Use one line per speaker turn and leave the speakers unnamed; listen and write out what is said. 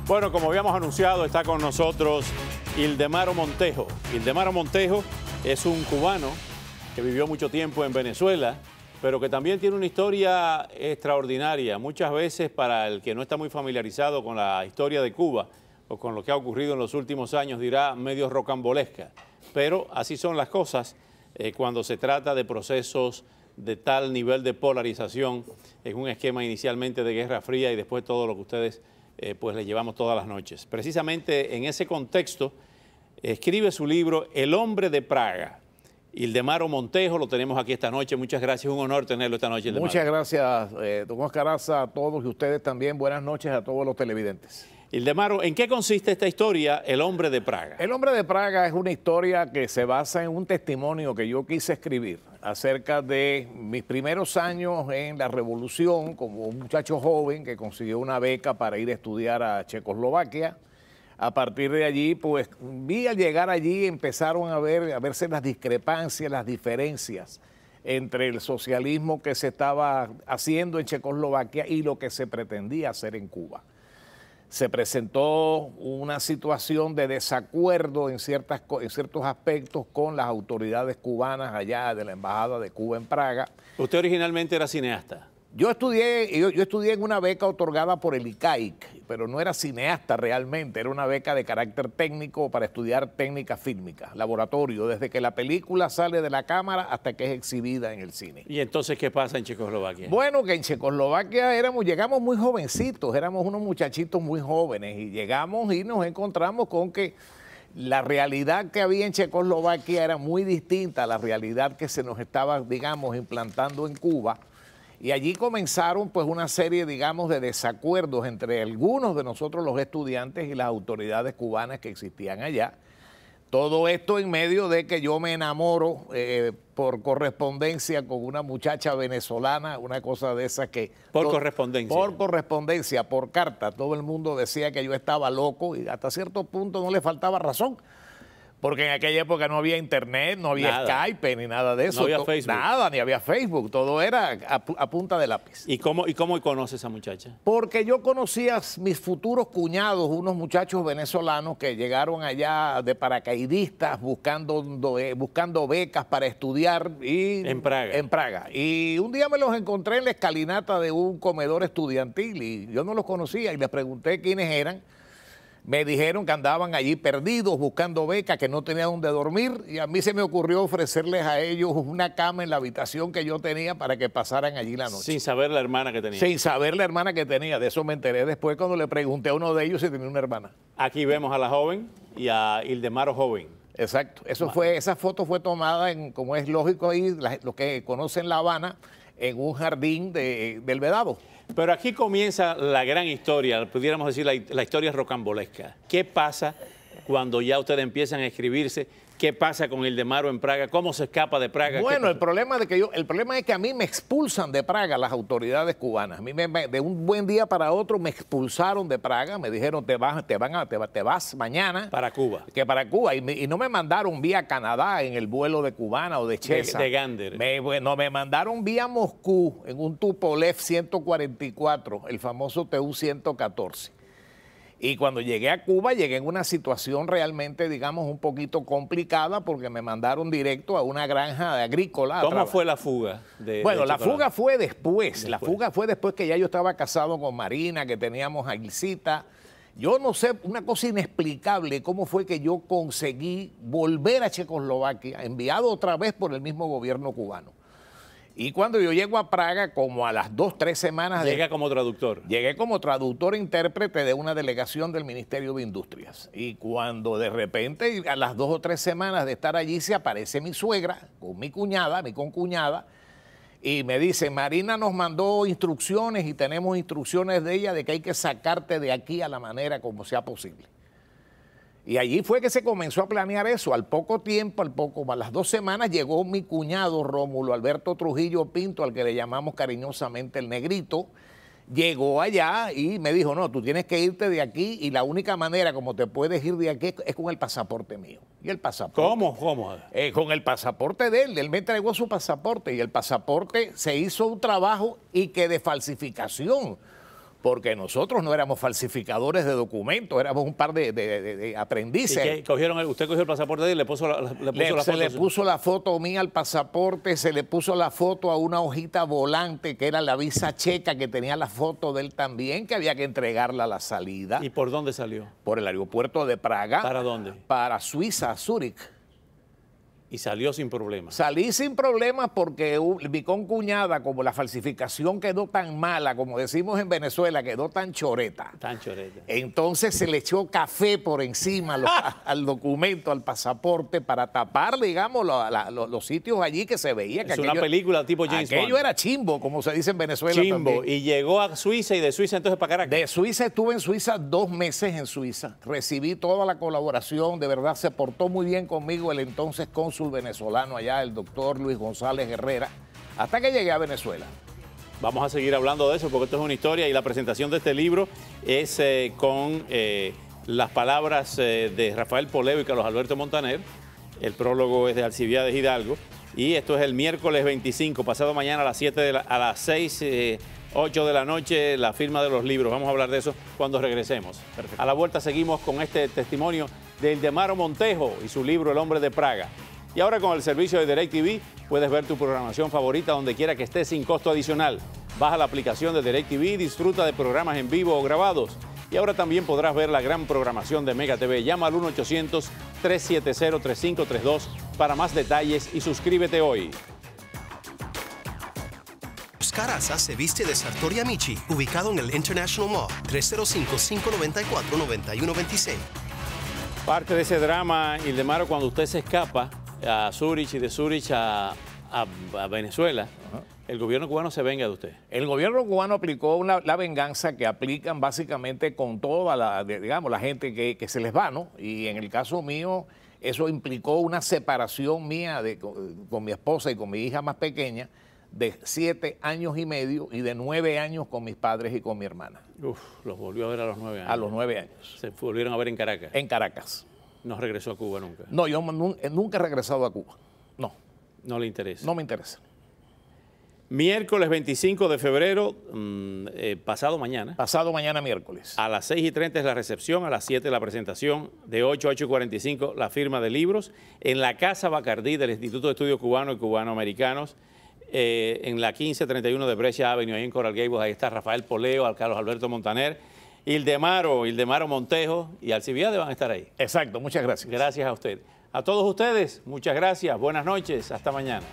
Bueno, como habíamos anunciado, está con nosotros Ildemaro Montejo. Ildemaro Montejo es un cubano que vivió mucho tiempo en Venezuela, pero que también tiene una historia extraordinaria. Muchas veces, para el que no está muy familiarizado con la historia de Cuba o con lo que ha ocurrido en los últimos años, dirá medio rocambolesca. Pero así son las cosas cuando se trata de procesos de tal nivel de polarización en un esquema inicialmente de Guerra Fría y después todo lo que ustedes pues le llevamos todas las noches. Precisamente en ese contexto escribe su libro El hombre de Praga. Ildemaro Montejo, lo tenemos aquí esta noche. Muchas gracias, un honor tenerlo esta noche, Ildemaro.
Muchas gracias, don Oscar Aza, a todos y ustedes también. Buenas noches a todos los televidentes.
Ildemaro, ¿en qué consiste esta historia, El hombre de Praga?
El hombre de Praga es una historia que se basa en un testimonio que yo quise escribir acerca de mis primeros años en la revolución como un muchacho joven que consiguió una beca para ir a estudiar a Checoslovaquia. A partir de allí, pues vi al llegar allí empezaron a verse las discrepancias, las diferencias entre el socialismo que se estaba haciendo en Checoslovaquia y lo que se pretendía hacer en Cuba. Se presentó una situación de desacuerdo en ciertos aspectos con las autoridades cubanas allá de la Embajada de Cuba en Praga.
Usted originalmente era cineasta.
Yo estudié en una beca otorgada por el ICAIC, pero no era cineasta realmente, era una beca de carácter técnico para estudiar técnica fílmica, laboratorio, desde que la película sale de la cámara hasta que es exhibida en el cine.
¿Y entonces qué pasa en Checoslovaquia?
Bueno, que en Checoslovaquia llegamos muy jovencitos, éramos unos muchachitos muy jóvenes y llegamos y nos encontramos con que la realidad que había en Checoslovaquia era muy distinta a la realidad que se nos estaba, digamos, implantando en Cuba. Y allí comenzaron pues una serie, digamos, de desacuerdos entre algunos de nosotros los estudiantes y las autoridades cubanas que existían allá. Todo esto en medio de que yo me enamoro por correspondencia con una muchacha venezolana, una cosa de esas que...
¿Por correspondencia?
Por correspondencia, por carta. Todo el mundo decía que yo estaba loco y hasta cierto punto no le faltaba razón. Porque en aquella época no había internet, no había Skype ni nada de eso.
No había Facebook.
Nada, ni había Facebook. Todo era a punta de lápiz.
¿Y cómo conoce esa muchacha?
Porque yo conocía a mis futuros cuñados, unos muchachos venezolanos que llegaron allá de paracaidistas buscando becas para estudiar.
En Praga.
En Praga. Y un día me los encontré en la escalinata de un comedor estudiantil y yo no los conocía y les pregunté quiénes eran. Me dijeron que andaban allí perdidos buscando becas, que no tenían dónde dormir y a mí se me ocurrió ofrecerles a ellos una cama en la habitación que yo tenía para que pasaran allí la noche.
Sin saber la hermana que tenía.
Sin saber la hermana que tenía. De eso me enteré después cuando le pregunté a uno de ellos si tenía una hermana.
Aquí vemos a la joven y a Ildemaro joven.
Exacto. Esa foto fue tomada, como es lógico ahí, los que conocen La Habana, en un jardín del Vedado.
Pero aquí comienza la gran historia, pudiéramos decir la historia rocambolesca. ¿Qué pasa cuando ya ustedes empiezan a escribirse? ¿Qué pasa con Ildemaro en Praga? ¿Cómo se escapa de Praga?
Bueno, el problema es que a mí me expulsan de Praga las autoridades cubanas. A mí de un buen día para otro me expulsaron de Praga, me dijeron te vas mañana.
Para Cuba.
Que para Cuba. Y no me mandaron vía Canadá en el vuelo de Cubana o de Chesa.
De Gander.
Me mandaron vía Moscú en un Tupolev 144, el famoso TU-114. Y cuando llegué a Cuba, llegué en una situación realmente, digamos, un poquito complicada porque me mandaron directo a una granja agrícola.
¿Cómo fue la fuga?
Bueno, la fuga fue después. La fuga fue después que ya yo estaba casado con Marina, que teníamos a Ilcita. Yo no sé, una cosa inexplicable, cómo fue que yo conseguí volver a Checoslovaquia, enviado otra vez por el mismo gobierno cubano. Y cuando yo llego a Praga, como a las 2 o 3 semanas...
¿Llega como traductor?
Llegué como traductor e intérprete de una delegación del Ministerio de Industrias. Y cuando de repente, a las 2 o 3 semanas de estar allí, se aparece mi suegra con mi cuñada, mi concuñada, y me dice, Marina nos mandó instrucciones y tenemos instrucciones de ella de que hay que sacarte de aquí a la manera como sea posible. Y allí fue que se comenzó a planear eso. Al poco tiempo, a las 2 semanas, llegó mi cuñado Rómulo Alberto Trujillo Pinto, al que le llamamos cariñosamente el Negrito. Llegó allá y me dijo, no, tú tienes que irte de aquí y la única manera como te puedes ir de aquí es con el pasaporte mío. Y el pasaporte...
¿Cómo?
Con el pasaporte de él. Él me entregó su pasaporte y el pasaporte se hizo un trabajo y que de falsificación. porque nosotros no éramos falsificadores de documentos, éramos un par de aprendices.
¿Y qué cogieron? ¿Usted cogió el pasaporte y le puso la foto?
Se le puso la foto mía al pasaporte, se le puso la foto a una hojita volante que era la visa checa, que tenía la foto de él también, que había que entregarla a la salida.
¿Y por dónde salió?
Por el aeropuerto de Praga.
¿Para dónde?
Para Suiza, Zúrich.
Y salió sin problemas.
Salí sin problemas porque mi concuñada, como la falsificación quedó tan mala, como decimos en Venezuela, quedó tan choreta.
Tan choreta.
Entonces se le echó café por encima al documento, al pasaporte, para tapar, digamos, los sitios allí que se veía.
Es una película tipo James Bond.
Aquello era chimbo, como se dice en Venezuela.
Chimbo.
También.
Y llegó a Suiza y de Suiza entonces para Caracas.
De Suiza estuve en Suiza 2 meses en Suiza. Recibí toda la colaboración, de verdad se portó muy bien conmigo el entonces cónsul venezolano allá, el doctor Luis González Herrera, hasta que llegué a Venezuela.
Vamos a seguir hablando de eso porque esto es una historia y la presentación de este libro es con las palabras de Rafael Poleo y Carlos Alberto Montaner. El prólogo es de Alcibiades Hidalgo y esto es el miércoles 25, pasado mañana a las 6, 8 de la noche, la firma de los libros. Vamos a hablar de eso cuando regresemos. Perfecto. A la vuelta seguimos con este testimonio de Ildemaro Montejo y su libro El hombre de Praga. Y ahora con el servicio de DirecTV puedes ver tu programación favorita donde quiera que estés sin costo adicional. Baja la aplicación de DirecTV y disfruta de programas en vivo o grabados. Y ahora también podrás ver la gran programación de Mega TV. Llama al 1-800-370-3532 para más detalles y suscríbete hoy.
Caraza se viste de Sartori Amici, ubicado en el International Mall, 305-594-9126.
Parte de ese drama, Ildemaro, cuando usted se escapa a Zúrich y de Zúrich a Venezuela, el gobierno cubano se venga de usted.
El gobierno cubano aplicó la venganza que aplican básicamente con toda la gente que se les va, ¿no? Y en el caso mío, eso implicó una separación mía con mi esposa y con mi hija más pequeña de 7 años y medio y de 9 años con mis padres y con mi hermana.
Uf, los volvió a ver a los 9 años.
A los 9 años.
Se volvieron a ver en Caracas.
En Caracas.
No regresó a Cuba nunca.
No, yo nunca he regresado a Cuba. No.
No le interesa.
No me interesa.
Miércoles 25 de febrero, pasado mañana.
Pasado mañana miércoles.
A las 6:30 es la recepción, a las 7 la presentación, de 8 a 8:45 la firma de libros, en la Casa Bacardí del Instituto de Estudios Cubanos y Cubanoamericanos, en la 1531 de Brescia Avenue, ahí en Coral Gables. Ahí está Rafael Poleo, Carlos Alberto Montaner, Ildemaro Montejo y Alcibiades van a estar ahí.
Exacto, muchas gracias.
Gracias a usted. A todos ustedes, muchas gracias, buenas noches, hasta mañana.